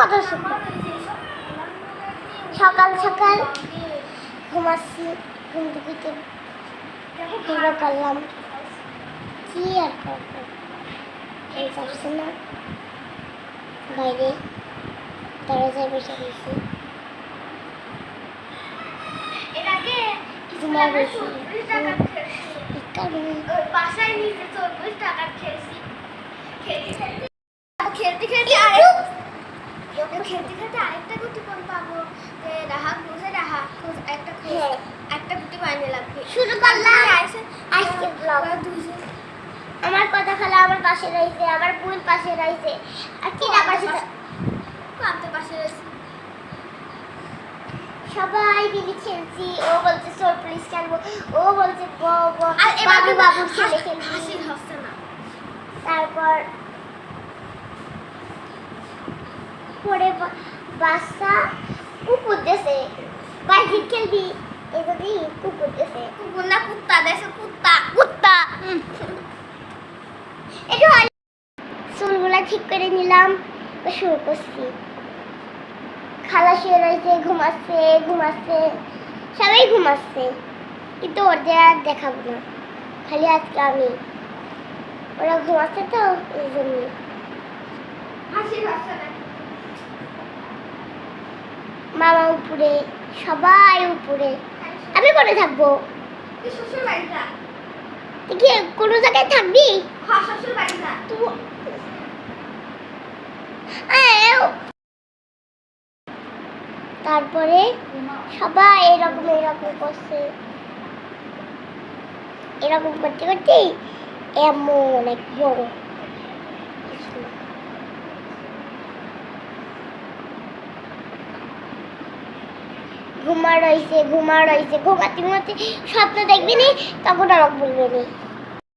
কথা সকাল সকাল ঘুমাচ্ছি, ঘুম থেকে পুরো করলাম, কি আর করবো, এই পারছি না, বাইরে দরজায় বসে গেছি, ঘুমা গেছি, বাসায় নিচে 40 টাকা খেয়েছি। খেলতে খেলতে আরেকটা গুটি কোন পাবো, রাহা বুঝে রাহা একটা গুটি বাইনে লাগবে। শুরু করলাম আজকে ব্লগ। আমার কথা খালা আমার পাশে রয়েছে, আমার বোন পাশে রয়েছে, আর কি না পাশে আমাদের পাশে রয়েছে। সবাই মিলে খেলছি। ও বলছে চোর পুলিশ খেলবো, ও বলছে আর বাবু বাবুর ছেলে খেলবি। হাসি হচ্ছে না। তারপর পরে বাচ্চা কুকুর দেশে বাইরে খেলবি, এগুলি কুকুর দেশে, কুকুর না কুত্তা দেশে, কুত্তা কুত্তা। একটু চুলগুলা ঠিক করে নিলাম, শুরু করছি। খালা শুয়ে রয়েছে, ঘুমাচ্ছে, সবাই ঘুমাচ্ছে, কিন্তু ওদের আর দেখাবো না, খালি আজকে আমি। ওরা ঘুমাচ্ছে তো এই জন্য। হাসি হচ্ছে না। মামা উপরে, সবাই উপরে, আমি করে থাকবো। তুই শ্বশুর বাড়ি যা। তুই কি কোনো জায়গায় থাকবি? হ্যাঁ, শ্বশুর বাড়ি যা। তারপরে সবাই এরকম করছে, এরকম করতে করতে এমন এক বড় ঘুমা রয়েছে, ঘুমাতে ঘুমাতে স্বপ্ন দেখবি নি, তখন আর বলবে নি।